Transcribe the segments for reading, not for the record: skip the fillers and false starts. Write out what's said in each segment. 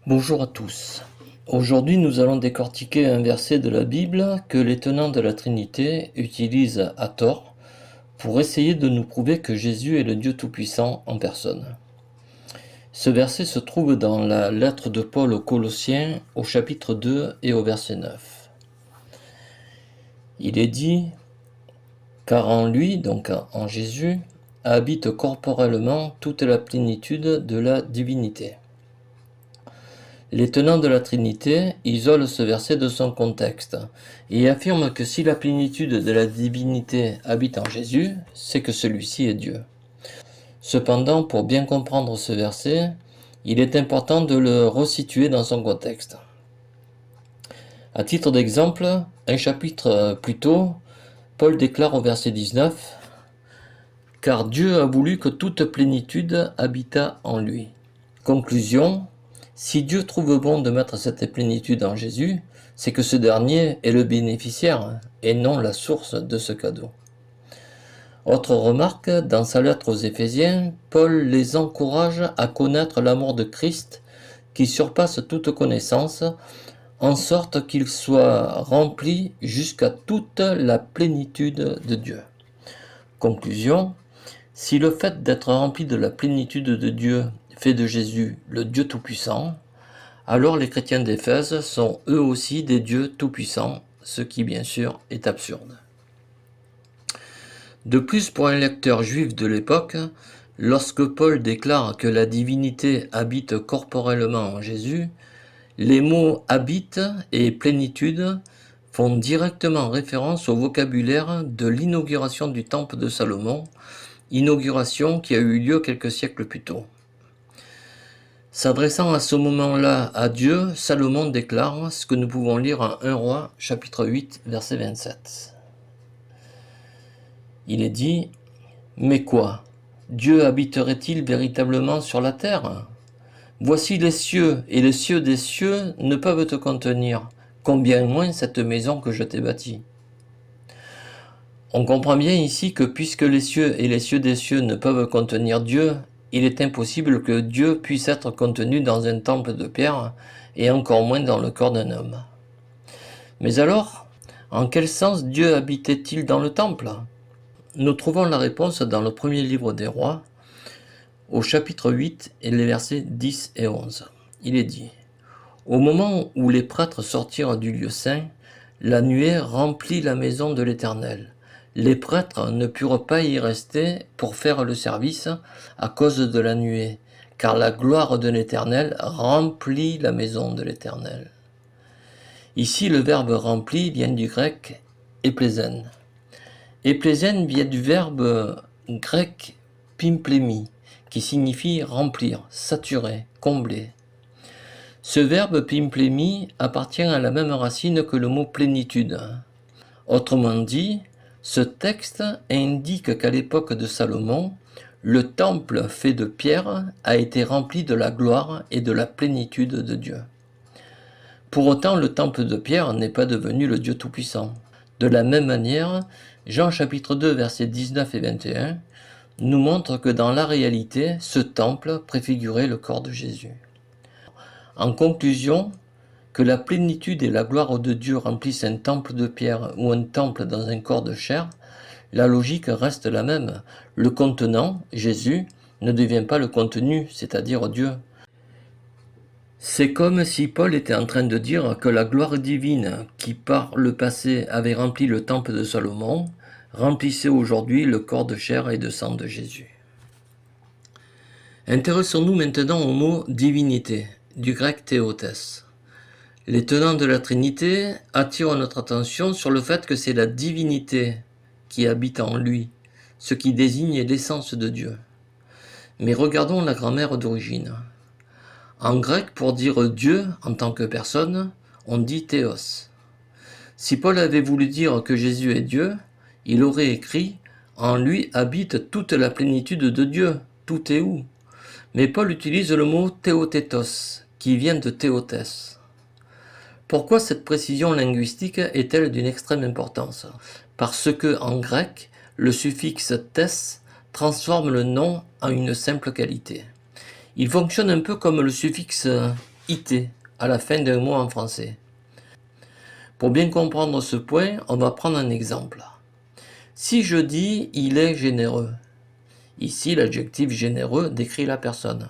Bonjour à tous. Aujourd'hui, nous allons décortiquer un verset de la Bible que les tenants de la Trinité utilisent à tort pour essayer de nous prouver que Jésus est le Dieu Tout-Puissant en personne. Ce verset se trouve dans la lettre de Paul aux Colossiens au chapitre 2 et au verset 9. Il est dit « Car en lui, donc en Jésus, habite corporellement toute la plénitude de la divinité. » Les tenants de la Trinité isolent ce verset de son contexte et affirment que si la plénitude de la divinité habite en Jésus, c'est que celui-ci est Dieu. Cependant, pour bien comprendre ce verset, il est important de le resituer dans son contexte. À titre d'exemple, un chapitre plus tôt, Paul déclare au verset 19 « Car Dieu a voulu que toute plénitude habitât en lui. » Conclusion. Si Dieu trouve bon de mettre cette plénitude en Jésus, c'est que ce dernier est le bénéficiaire et non la source de ce cadeau. Autre remarque, dans sa lettre aux Éphésiens, Paul les encourage à connaître l'amour de Christ qui surpasse toute connaissance, en sorte qu'ils soient remplis jusqu'à toute la plénitude de Dieu. Conclusion, si le fait d'être rempli de la plénitude de Dieu fait de Jésus le Dieu Tout-Puissant, alors les chrétiens d'Éphèse sont eux aussi des dieux tout-puissants, ce qui bien sûr est absurde. De plus, pour un lecteur juif de l'époque, lorsque Paul déclare que la divinité habite corporellement en Jésus, les mots « habite » et « plénitude » font directement référence au vocabulaire de l'inauguration du temple de Salomon, inauguration qui a eu lieu quelques siècles plus tôt. S'adressant à ce moment-là à Dieu, Salomon déclare ce que nous pouvons lire en 1 Roi, chapitre 8, verset 27. Il est dit « Mais quoi? Dieu habiterait-il véritablement sur la terre? Voici les cieux, et les cieux des cieux ne peuvent te contenir, combien moins cette maison que je t'ai bâtie. » On comprend bien ici que puisque les cieux et les cieux des cieux ne peuvent contenir Dieu, il est impossible que Dieu puisse être contenu dans un temple de pierre, et encore moins dans le corps d'un homme. Mais alors, en quel sens Dieu habitait-il dans le temple? Nous trouvons la réponse dans le premier livre des rois, au chapitre 8 et les versets 10 et 11. Il est dit « Au moment où les prêtres sortirent du lieu saint, la nuée remplit la maison de l'Éternel. Les prêtres ne purent pas y rester pour faire le service à cause de la nuée, car la gloire de l'Éternel remplit la maison de l'Éternel. » Ici, le verbe « rempli » vient du grec « éplézen ». Éplézen vient du verbe grec « pimplémi », qui signifie remplir, saturer, combler. Ce verbe « pimplémi » appartient à la même racine que le mot « plénitude ». Autrement dit, ce texte indique qu'à l'époque de Salomon, le temple fait de pierre a été rempli de la gloire et de la plénitude de Dieu. Pour autant, le temple de pierre n'est pas devenu le Dieu Tout-Puissant. De la même manière, Jean chapitre 2 versets 19 et 21 nous montre que dans la réalité, ce temple préfigurait le corps de Jésus. En conclusion, que la plénitude et la gloire de Dieu remplissent un temple de pierre ou un temple dans un corps de chair, la logique reste la même. Le contenant, Jésus, ne devient pas le contenu, c'est-à-dire Dieu. C'est comme si Paul était en train de dire que la gloire divine qui par le passé avait rempli le temple de Salomon, remplissait aujourd'hui le corps de chair et de sang de Jésus. Intéressons-nous maintenant au mot « divinité », du grec « théotès ». Les tenants de la Trinité attirent notre attention sur le fait que c'est la divinité qui habite en lui, ce qui désigne l'essence de Dieu. Mais regardons la grammaire d'origine. En grec, pour dire Dieu en tant que personne, on dit théos. Si Paul avait voulu dire que Jésus est Dieu, il aurait écrit « En lui habite toute la plénitude de Dieu, tout est où ?» Mais Paul utilise le mot « théotétos » qui vient de théotès. Pourquoi cette précision linguistique est-elle d'une extrême importance? Parce que, en grec, le suffixe « tes » transforme le nom en une simple qualité. Il fonctionne un peu comme le suffixe ité à la fin d'un mot en français. Pour bien comprendre ce point, on va prendre un exemple. Si je dis « il est généreux », ici l'adjectif généreux décrit la personne.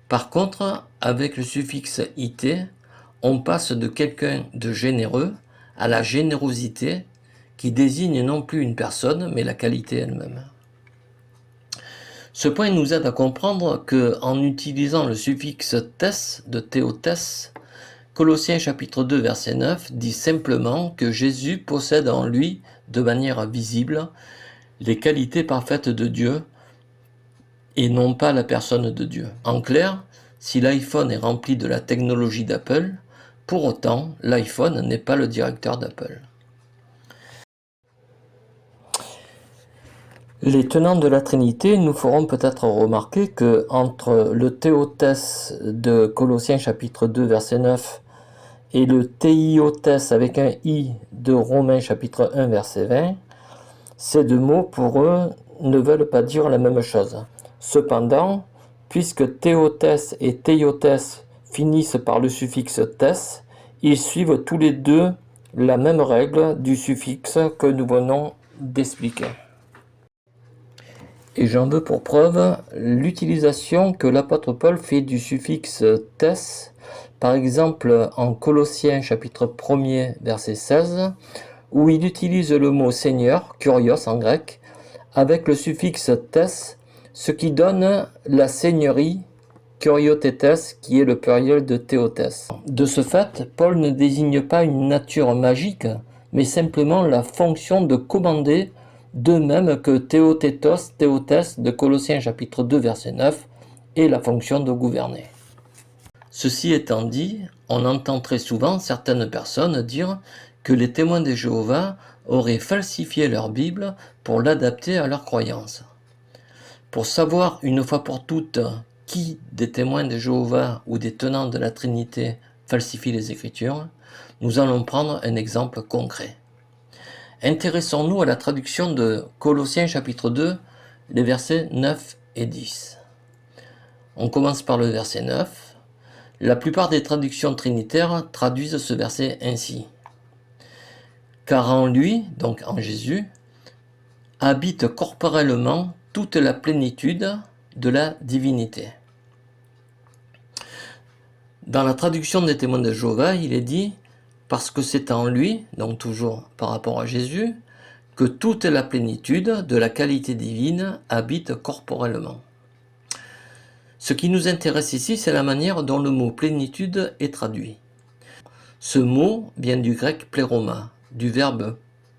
Par contre, avec le suffixe « ité », on passe de quelqu'un de généreux à la générosité qui désigne non plus une personne mais la qualité elle-même. Ce point nous aide à comprendre que, en utilisant le suffixe tes de théotès, Colossiens chapitre 2 verset 9 dit simplement que Jésus possède en lui, de manière visible, les qualités parfaites de Dieu et non pas la personne de Dieu. En clair, si l'iPhone est rempli de la technologie d'Apple, pour autant, l'iPhone n'est pas le directeur d'Apple. Les tenants de la Trinité nous feront peut-être remarquer que entre le théotès de Colossiens chapitre 2 verset 9 et le théiotès avec un i de Romains chapitre 1 verset 20, ces deux mots pour eux ne veulent pas dire la même chose. Cependant, puisque théotès et théiotès finissent par le suffixe tes, ils suivent tous les deux la même règle du suffixe que nous venons d'expliquer. Et j'en veux pour preuve l'utilisation que l'apôtre Paul fait du suffixe tes, par exemple en Colossiens chapitre 1er verset 16, où il utilise le mot Seigneur, kurios en grec, avec le suffixe tes, ce qui donne la seigneurie, kuriotétes, qui est le pluriel de théotès. De ce fait, Paul ne désigne pas une nature magique, mais simplement la fonction de commander, de même que théotétos, théotès de Colossiens chapitre 2 verset 9, et la fonction de gouverner. Ceci étant dit, on entend très souvent certaines personnes dire que les témoins de Jéhovah auraient falsifié leur Bible pour l'adapter à leurs croyances. Pour savoir une fois pour toutes qui des témoins de Jéhovah ou des tenants de la Trinité falsifie les Écritures, nous allons prendre un exemple concret. Intéressons-nous à la traduction de Colossiens chapitre 2, les versets 9 et 10. On commence par le verset 9. La plupart des traductions trinitaires traduisent ce verset ainsi. Car en lui, donc en Jésus, habite corporellement toute la plénitude de la divinité. Dans la traduction des témoins de Jéhovah, il est dit « parce que c'est en lui », donc toujours par rapport à Jésus, que toute la plénitude de la qualité divine habite corporellement. Ce qui nous intéresse ici, c'est la manière dont le mot plénitude est traduit. Ce mot vient du grec pléroma, du verbe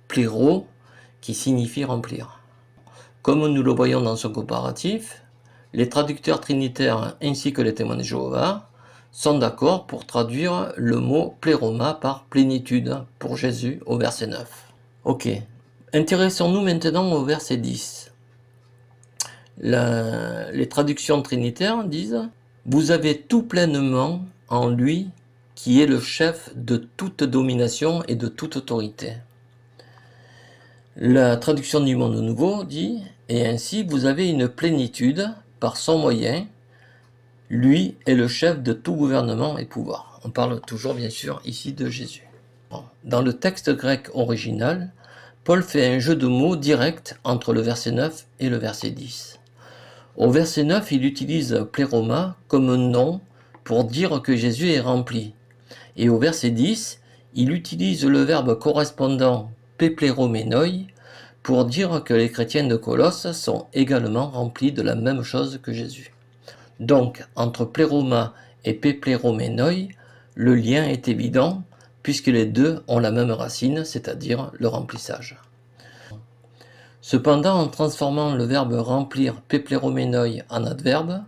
pléro, qui signifie remplir. Comme nous le voyons dans ce comparatif, les traducteurs trinitaires ainsi que les témoins de Jéhovah sont d'accord pour traduire le mot pléroma par plénitude pour Jésus au verset 9. Ok, intéressons-nous maintenant au verset 10. Les traductions trinitaires disent « Vous avez tout pleinement en lui qui est le chef de toute domination et de toute autorité. » La traduction du Monde Nouveau dit « Et ainsi vous avez une plénitude par son moyen. Lui est le chef de tout gouvernement et pouvoir. » On parle toujours bien sûr ici de Jésus. Dans le texte grec original, Paul fait un jeu de mots direct entre le verset 9 et le verset 10. Au verset 9, il utilise pléroma comme nom pour dire que Jésus est rempli. Et au verset 10, il utilise le verbe correspondant pépléroménoi pour dire que les chrétiens de Colosse sont également remplis de la même chose que Jésus. Donc, entre pléroma et pépléroménoi, le lien est évident puisque les deux ont la même racine, c'est-à-dire le remplissage. Cependant, en transformant le verbe remplir pépléroménoi en adverbe,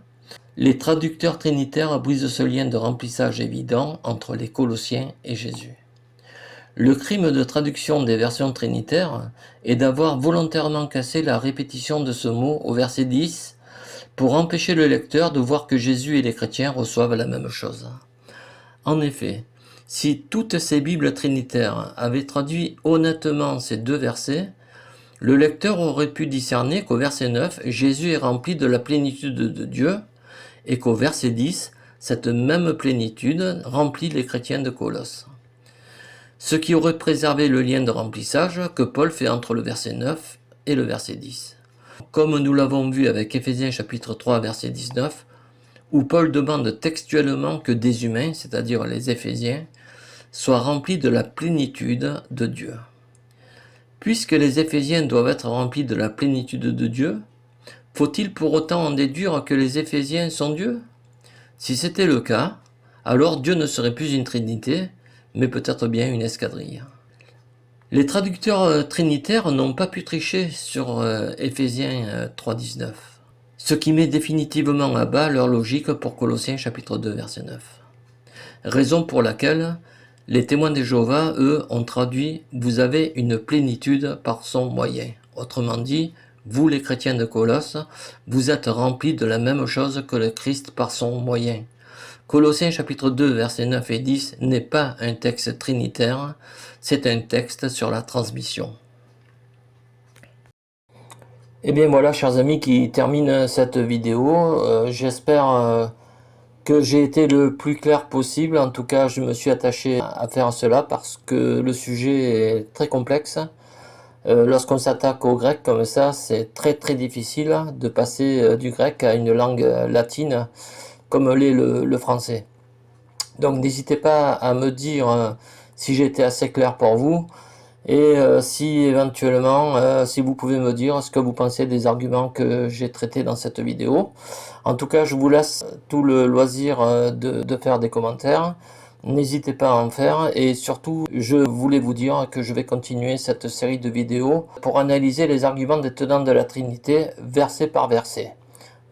les traducteurs trinitaires brisent ce lien de remplissage évident entre les Colossiens et Jésus. Le crime de traduction des versions trinitaires est d'avoir volontairement cassé la répétition de ce mot au verset 10 pour empêcher le lecteur de voir que Jésus et les chrétiens reçoivent la même chose. En effet, si toutes ces Bibles trinitaires avaient traduit honnêtement ces deux versets, le lecteur aurait pu discerner qu'au verset 9, Jésus est rempli de la plénitude de Dieu et qu'au verset 10, Cette même plénitude remplit les chrétiens de Colosse. Ce qui aurait préservé le lien de remplissage que Paul fait entre le verset 9 et le verset 10. Comme nous l'avons vu avec Éphésiens chapitre 3 verset 19, où Paul demande textuellement que des humains, c'est-à-dire les Éphésiens, soient remplis de la plénitude de Dieu. Puisque les Éphésiens doivent être remplis de la plénitude de Dieu, faut-il pour autant en déduire que les Éphésiens sont Dieu? Si c'était le cas, alors Dieu ne serait plus une trinité, mais peut-être bien une escadrille. Les traducteurs trinitaires n'ont pas pu tricher sur Éphésiens 3.19, ce qui met définitivement à bas leur logique pour Colossiens chapitre 2 verset 9. Raison pour laquelle les témoins de Jéhovah, eux, ont traduit « Vous avez une plénitude par son moyen ». Autrement dit, vous les chrétiens de Colosse, vous êtes remplis de la même chose que le Christ par son moyen. Colossiens chapitre 2 versets 9 et 10 n'est pas un texte trinitaire, c'est un texte sur la transmission. Et bien voilà, chers amis, qui termine cette vidéo. J'espère que j'ai été le plus clair possible. En tout cas, je me suis attaché à faire cela parce que le sujet est très complexe. Lorsqu'on s'attaque au grec comme ça, c'est très difficile de passer du grec à une langue latine comme l'est le français. Donc n'hésitez pas à me dire si j'ai été assez clair pour vous et si éventuellement, si vous pouvez me dire ce que vous pensez des arguments que j'ai traités dans cette vidéo. En tout cas, je vous laisse tout le loisir de faire des commentaires. N'hésitez pas à en faire et surtout, je voulais vous dire que je vais continuer cette série de vidéos pour analyser les arguments des tenants de la Trinité verset par verset.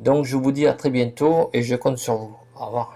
Donc je vous dis à très bientôt et je compte sur vous. Au revoir.